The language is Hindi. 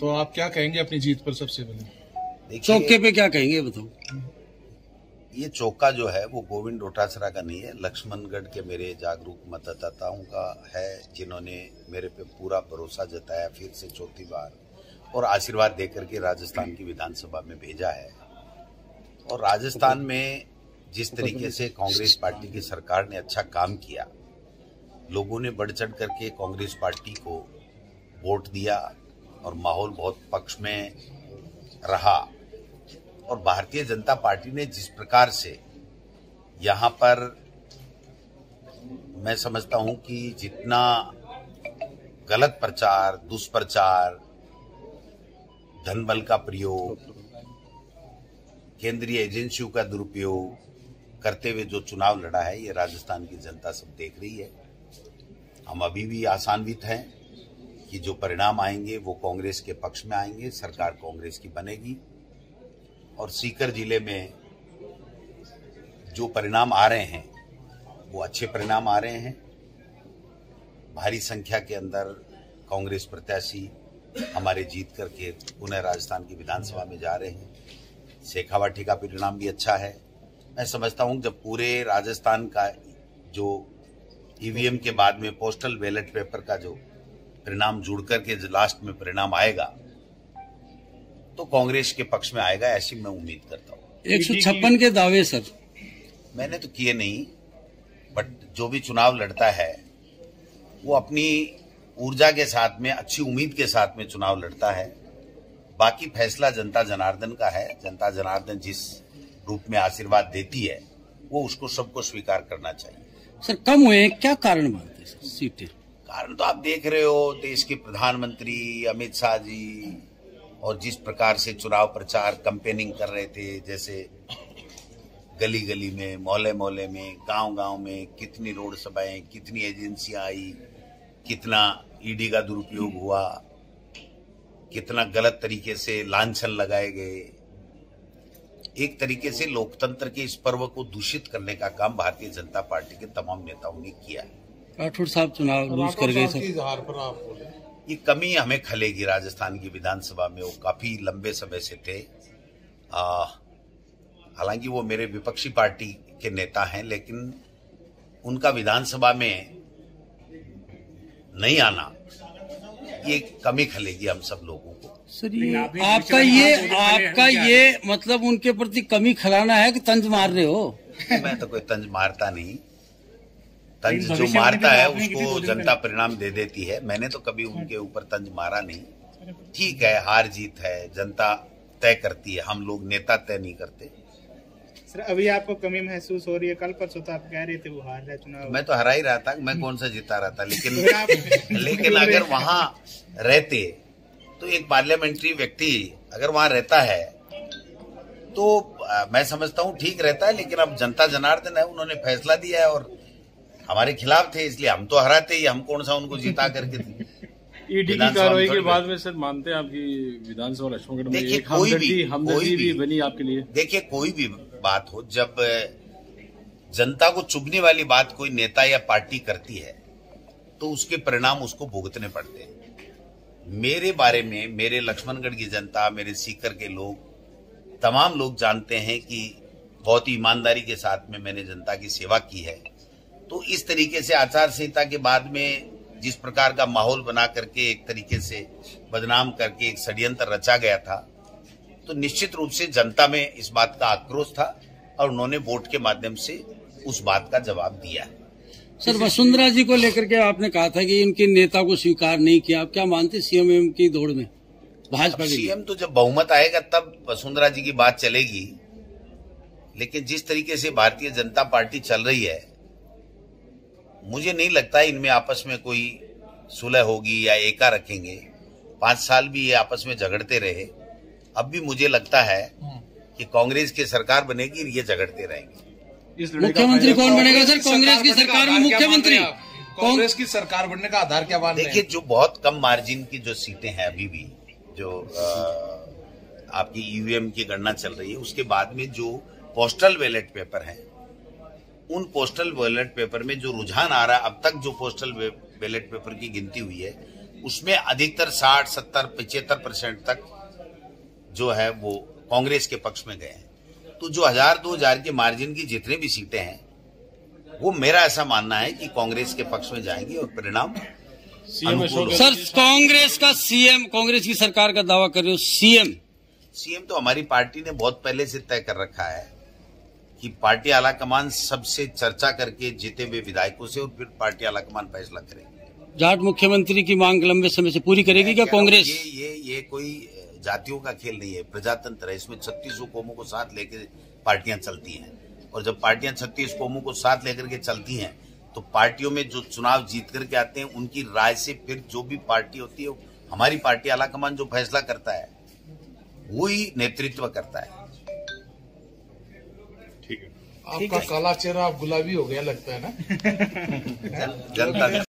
तो आप क्या कहेंगे अपनी जीत पर? सबसे पहले चौके पे क्या कहेंगे बताओ? ये चौका जो है वो गोविंद डोटासरा का नहीं है, लक्ष्मणगढ़ के मेरे जागरूक मतदाताओं का है, जिन्होंने मेरे पे पूरा भरोसा जताया फिर से चौथी बार और आशीर्वाद देकर के राजस्थान की विधानसभा में भेजा है। और राजस्थान में जिस तरीके से कांग्रेस पार्टी की सरकार ने अच्छा काम किया, लोगों ने बढ़ चढ़ करके कांग्रेस पार्टी को वोट दिया और माहौल बहुत पक्ष में रहा। और भारतीय जनता पार्टी ने जिस प्रकार से यहाँ पर, मैं समझता हूं कि जितना गलत प्रचार, दुष्प्रचार, धनबल का प्रयोग, केंद्रीय एजेंसियों का दुरुपयोग करते हुए जो चुनाव लड़ा है, ये राजस्थान की जनता सब देख रही है। हम अभी भी आशान्वित हैं कि जो परिणाम आएंगे वो कांग्रेस के पक्ष में आएंगे, सरकार कांग्रेस की बनेगी। और सीकर जिले में जो परिणाम आ रहे हैं वो अच्छे परिणाम आ रहे हैं। भारी संख्या के अंदर कांग्रेस प्रत्याशी हमारे जीत करके पुनः राजस्थान की विधानसभा में जा रहे हैं। शेखावाटी का परिणाम भी अच्छा है। मैं समझता हूं जब पूरे राजस्थान का जो ईवीएम के बाद में पोस्टल बैलेट पेपर का जो परिणाम जुड़ करके लास्ट में परिणाम आएगा तो कांग्रेस के पक्ष में आएगा, ऐसी मैं उम्मीद करता हूँ। 156 के दावे सर मैंने तो किए नहीं, बट जो भी चुनाव लड़ता है वो अपनी ऊर्जा के साथ में, अच्छी उम्मीद के साथ में चुनाव लड़ता है। बाकी फैसला जनता जनार्दन का है। जनता जनार्दन जिस रूप में आशीर्वाद देती है वो उसको सबको स्वीकार करना चाहिए। सर कम हुए क्या कारण मानते हैं सर सीटें? कारण तो आप देख रहे हो, देश के प्रधानमंत्री अमित शाह जी और जिस प्रकार से चुनाव प्रचार कैंपेनिंग कर रहे थे, जैसे गली गली में, मोहल्ले मोहल्ले में, गांव गांव में कितनी रोड सभाएं, कितनी एजेंसियां आई, कितना ईडी का दुरुपयोग हुआ, कितना गलत तरीके से लांछन लगाए गए। एक तरीके से लोकतंत्र के इस पर्व को दूषित करने का काम भारतीय जनता पार्टी के तमाम नेताओं ने किया। राठौड़ साहब चुनाव लूज कर गए सर। ये कमी हमें खलेगी राजस्थान की विधानसभा में। वो काफी लंबे समय से थे। हालांकि वो मेरे विपक्षी पार्टी के नेता हैं, लेकिन उनका विधानसभा में नहीं आना, ये कमी खलेगी हम सब लोगों को। सर ये आपका ये मतलब उनके प्रति कमी खलाना है कि तंज मार रहे हो? मैं तो कोई तंज मारता नहीं। तंज जो मारता है उसको जनता परिणाम दे देती है। मैंने तो कभी उनके ऊपर तंज मारा नहीं। ठीक है, हार जीत है, जनता तय करती है, हम लोग नेता तय नहीं करते। सर अभी आपको कमी महसूस हो रही है? कल परसों तो आप कह रहे थे वो हार रहा चुनाव। मैं तो हरा ही रहा था, मैं कौन सा जीता रहा था। लेकिन अगर वहां रहते तो एक पार्लियामेंट्री व्यक्ति अगर वहां रहता है तो मैं समझता हूँ ठीक रहता है। लेकिन अब जनता जनार्दन है, उन्होंने फैसला दिया है और हमारे खिलाफ थे, इसलिए हम तो हराते ही, हम कौन सा उनको जिता करके थे। ईडी की कार्रवाई के बाद में सर मानते हैं आपकी विधानसभा लक्ष्मणगढ़ में एक हमदर्दी भी बनी आपके लिए? देखिए, कोई भी बात हो, जब जनता को चुभने वाली बात कोई नेता या पार्टी करती है तो उसके परिणाम उसको भुगतने पड़ते हैं। मेरे बारे में मेरे लक्ष्मणगढ़ की जनता, मेरे सीकर के लोग, तमाम लोग जानते हैं कि बहुत ही ईमानदारी के साथ में मैंने जनता की सेवा की है। तो इस तरीके से आचार संहिता के बाद में जिस प्रकार का माहौल बना करके एक तरीके से बदनाम करके एक षड्यंत्र रचा गया था, तो निश्चित रूप से जनता में इस बात का आक्रोश था और उन्होंने वोट के माध्यम से उस बात का जवाब दिया। सर वसुंधरा जी को लेकर के आपने कहा था कि उनके नेता को स्वीकार नहीं किया, आप क्या मानते सीएम की दौड़ में भाजपा? सीएम तो जब बहुमत आएगा तब वसुंधरा जी की बात चलेगी। लेकिन जिस तरीके से भारतीय जनता पार्टी चल रही है, मुझे नहीं लगता इनमें आपस में कोई सुलह होगी या एका रखेंगे। 5 साल भी ये आपस में झगड़ते रहे। अब भी मुझे लगता है कि कांग्रेस की सरकार बनेगी, ये झगड़ते रहेंगे। मुख्यमंत्री कौन बनेगा सर कांग्रेस की सरकार में? मुख्यमंत्री कांग्रेस की सरकार बनने का आधार क्या मानते हैं? देखिए, जो बहुत कम मार्जिन की जो सीटें हैं अभी भी, जो आपकी ईवीएम की गणना चल रही है, उसके बाद में जो पोस्टल बैलेट पेपर हैं, उन पोस्टल बैलेट पेपर में जो रुझान आ रहा है, अब तक जो पोस्टल बैलेट पेपर की गिनती हुई है, उसमें अधिकतर 60, 70, 75% तक जो है वो कांग्रेस के पक्ष में गए हैं। तो जो 1000-2000 के मार्जिन की जितने भी सीटें हैं वो मेरा ऐसा मानना है कि कांग्रेस के पक्ष में जाएंगी और परिणाम सर कांग्रेस का सीएम, कांग्रेस की सरकार का दावा कर रहे हो सीएम तो हमारी पार्टी ने बहुत पहले से तय कर रखा है कि पार्टी आलाकमान सबसे चर्चा करके जीते हुए विधायकों से और फिर पार्टी आलाकमान फैसला करेगी। जाट मुख्यमंत्री की मांग लंबे समय से पूरी करेगी क्या कांग्रेस? ये कोई जातियों का खेल नहीं है, प्रजातंत्र है। इसमें 36 कौमों को साथ लेकर पार्टियां चलती हैं और जब पार्टियां 36 कौमों को साथ लेकर के चलती हैं तो पार्टियों में जो चुनाव जीत करके आते हैं उनकी राय से फिर जो भी पार्टी होती है हमारी पार्टी आलाकमान जो फैसला करता है वही नेतृत्व करता है। ठीक है, आपका काला चेहरा अब गुलाबी हो गया लगता है ना। जनता